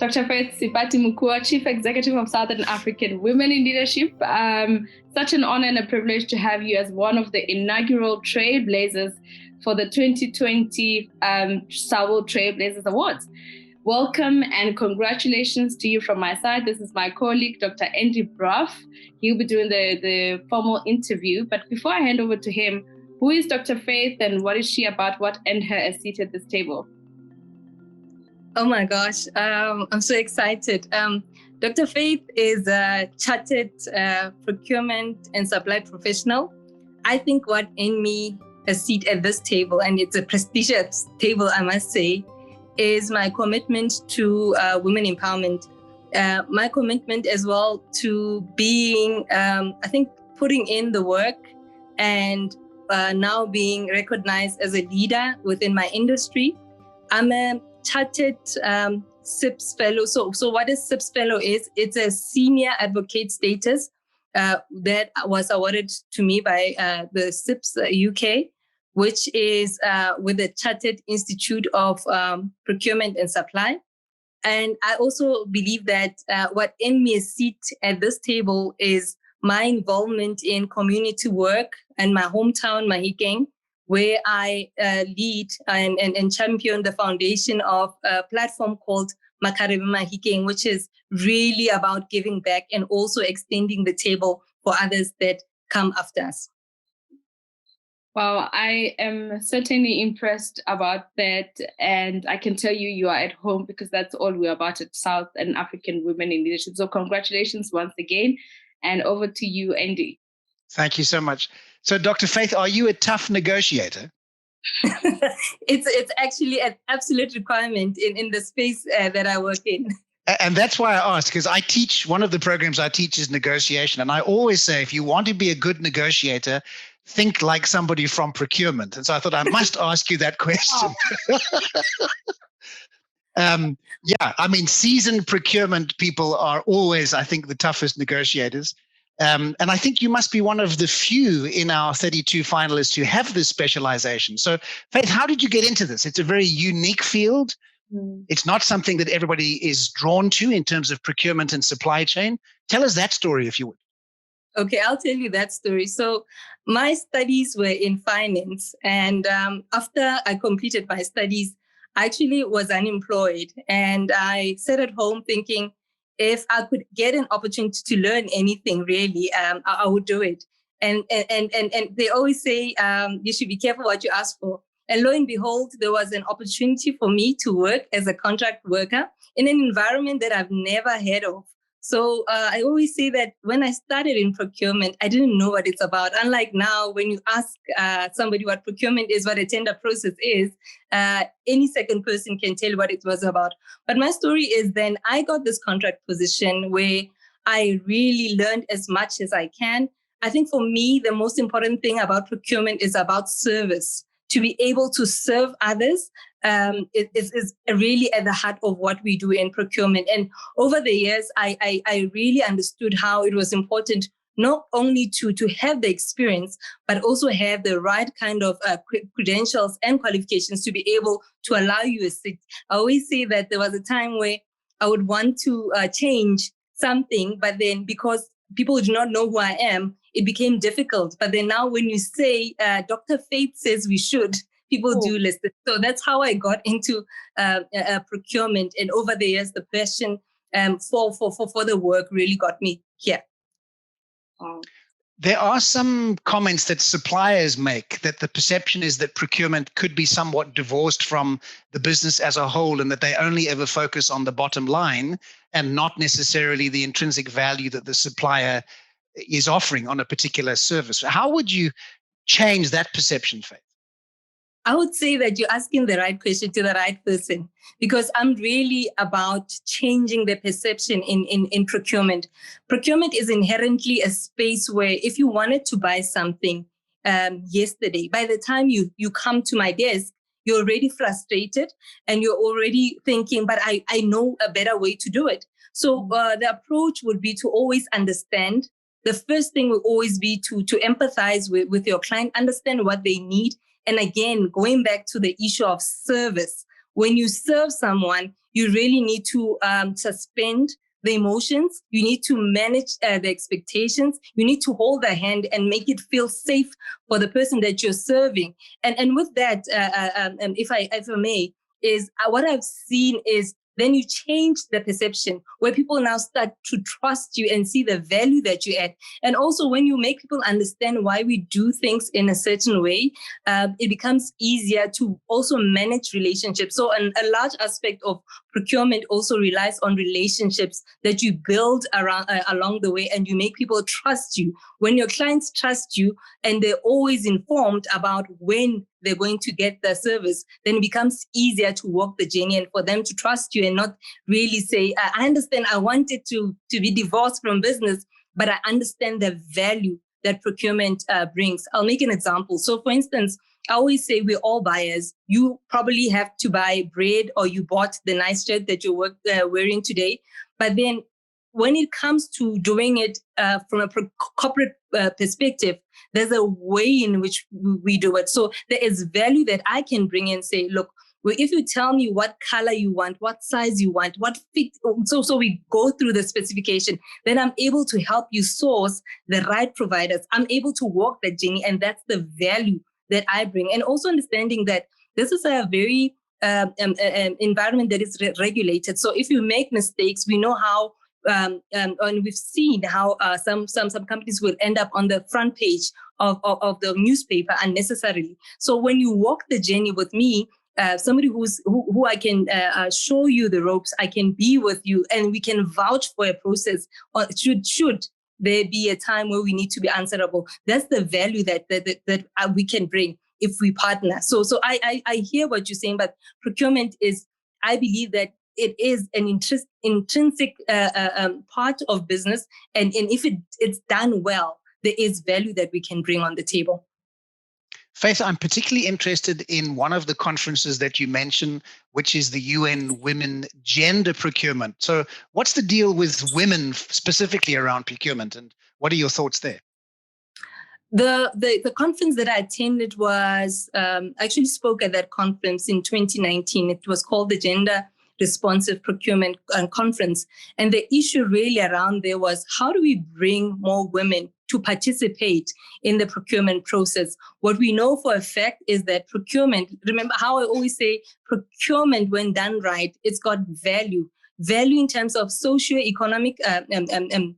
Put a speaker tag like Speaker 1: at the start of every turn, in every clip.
Speaker 1: Dr. Faith Seipati Mokhuoa, Chief Executive of Southern African Women in Leadership. Such an honor and a privilege to have you as one of the inaugural Trailblazers for the 2020 SAWIL Trailblazers Awards. Welcome and congratulations to you from my side. This is my colleague, Dr. Brough. He'll be doing the formal interview. But before I hand over to him, who is Dr. Faith and what is she about? What earned her a seat at this table?
Speaker 2: Oh my gosh, I'm so excited. Dr. Faith is a chartered procurement and supply professional. I think what earned me a seat at this table, and it's a prestigious table, I must say, is my commitment to women empowerment. My commitment as well to being, putting in the work and now being recognized as a leader within my industry. I'm a chartered SIPS fellow. So what a SIPS fellow is, it's a senior advocate status that was awarded to me by the SIPS UK, which is with the Chartered Institute of Procurement and Supply. And I also believe that what earned me a seat at this table is my involvement in community work and my hometown, Mahikeng, where I lead and champion the foundation of a platform called Makarebe Mahikeng, which is really about giving back and also extending the table for others that come after us.
Speaker 1: Wow, I am certainly impressed about that. And I can tell you, you are at home because that's all we're about at South and African Women in Leadership. So congratulations once again. And over to you, Andy.
Speaker 3: Thank you so much. So Dr. Faith, are you a tough negotiator?
Speaker 2: It's actually an absolute requirement in the space that I work in.
Speaker 3: And that's why I asked, because one of the programs I teach is negotiation. And I always say, if you want to be a good negotiator, think like somebody from procurement. And so I thought I must ask you that question. Seasoned procurement people are always, I think, the toughest negotiators. And I think you must be one of the few in our 32 finalists who have this specialization. So, Faith, how did you get into this? It's a very unique field. It's not something that everybody is drawn to in terms of procurement and supply chain. Tell us that story, if you would.
Speaker 2: Okay, I'll tell you that story. So my studies were in finance. And after I completed my studies, I actually was unemployed. And I sat at home thinking, if I could get an opportunity to learn anything, really, I would do it. And they always say you should be careful what you ask for. And lo and behold, there was an opportunity for me to work as a contract worker in an environment that I've never heard of. So I always say that when I started in procurement, I didn't know what it's about. Unlike now, when you ask somebody what procurement is, what a tender process is, any second person can tell what it was about. But my story is then I got this contract position where I really learned as much as I can. I think for me, the most important thing about procurement is about service. To be able to serve others is really at the heart of what we do in procurement. And over the years, I really understood how it was important not only to have the experience, but also have the right kind of credentials and qualifications to be able to allow you a seat. I always say that there was a time where I would want to change something, but then because people do not know who I am, it became difficult. But then now when you say Dr. Faith says we should, people do listen. So that's how I got into procurement. And over the years, the passion for the work really got me here.
Speaker 3: There are some comments that suppliers make that the perception is that procurement could be somewhat divorced from the business as a whole and that they only ever focus on the bottom line and not necessarily the intrinsic value that the supplier is offering on a particular service. How would you change that perception, Faith?
Speaker 2: I would say that you're asking the right question to the right person, because I'm really about changing the perception in procurement. Procurement is inherently a space where if you wanted to buy something yesterday, by the time you come to my desk, you're already frustrated and you're already thinking, but I know a better way to do it. So the approach would be to always understand. The first thing will always be to empathize with your client, understand what they need. And again, going back to the issue of service, when you serve someone, you really need to suspend the emotions. You need to manage the expectations. You need to hold their hand and make it feel safe for the person that you're serving. And with that, if I may, is what I've seen is then you change the perception where people now start to trust you and see the value that you add. And also when you make people understand why we do things in a certain way, it becomes easier to also manage relationships. So a large aspect of procurement also relies on relationships that you build around along the way, and you make people trust you. When your clients trust you and they're always informed about when they're going to get the service, then it becomes easier to walk the journey and for them to trust you and not really say, I understand I wanted to be divorced from business, but I understand the value that procurement brings. I'll make an example. So for instance, I always say we're all buyers. You probably have to buy bread, or you bought the nice shirt that you're wearing today. But then when it comes to doing it from a corporate perspective, there's a way in which we do it. So there is value that I can bring and say, look, well, if you tell me what color you want, what size you want, what fit, so we go through the specification, then I'm able to help you source the right providers. I'm able to walk that journey, and that's the value that I bring. And also understanding that this is a very environment that is regulated. So if you make mistakes, we know how, and we've seen how some companies will end up on the front page of the newspaper unnecessarily. So when you walk the journey with me, somebody who I can show you the ropes, I can be with you, and we can vouch for a process. Or should there be a time where we need to be answerable? That's the value that we can bring if we partner. So I hear what you're saying, but procurement is, I believe that it is an intrinsic part of business, and if it's done well, there is value that we can bring on the table.
Speaker 3: Faith, I'm particularly interested in one of the conferences that you mentioned, which is the UN Women Gender Procurement. So what's the deal with women specifically around procurement, and what are your thoughts there?
Speaker 2: The conference that I attended was, actually spoke at that conference in 2019. It was called the Gender Responsive Procurement Conference. And the issue really around there was, how do we bring more women to participate in the procurement process? What we know for a fact is that procurement, remember how I always say, procurement, when done right, it's got value in terms of socio-economic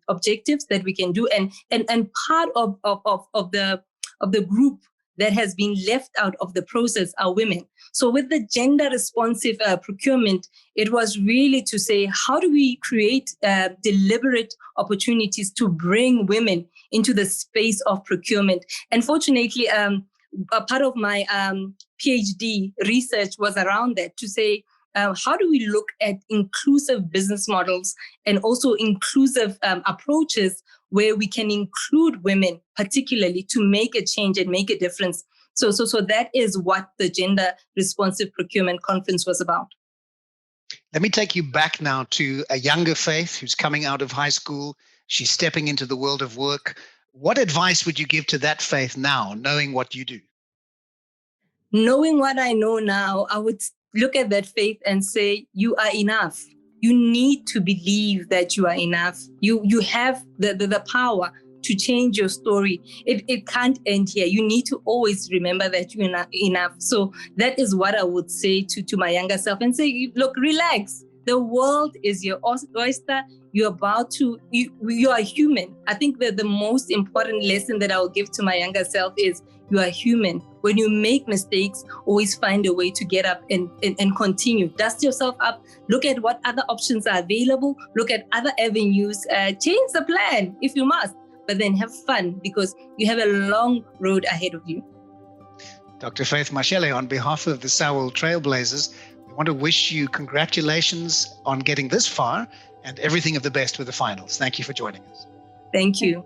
Speaker 2: objectives that we can do. And part of the group that has been left out of the process are women. So with the gender responsive procurement, it was really to say, how do we create deliberate opportunities to bring women into the space of procurement? And fortunately, a part of my PhD research was around that, to say, how do we look at inclusive business models and also inclusive approaches where we can include women, particularly, to make a change and make a difference. So that is what the Gender Responsive Procurement Conference was about.
Speaker 3: Let me take you back now to a younger Faith who's coming out of high school. She's stepping into the world of work. What advice would you give to that Faith now, knowing what you do?
Speaker 2: Knowing what I know now, I would look at that Faith and say, you are enough. You need to believe that you are enough. You have the power to change your story. It can't end here. You need to always remember that you're not enough. So that is what I would say to my younger self, and say, look, relax. The world is your oyster. You are human. I think that the most important lesson that I will give to my younger self is, you are human. When you make mistakes, always find a way to get up and continue. Dust yourself up. Look at what other options are available. Look at other avenues. Change the plan if you must, but then have fun, because you have a long road ahead of you.
Speaker 3: Dr. Faith Mashele, on behalf of the SAWIL Trailblazers, we want to wish you congratulations on getting this far and everything of the best with the finals. Thank you for joining us.
Speaker 2: Thank you.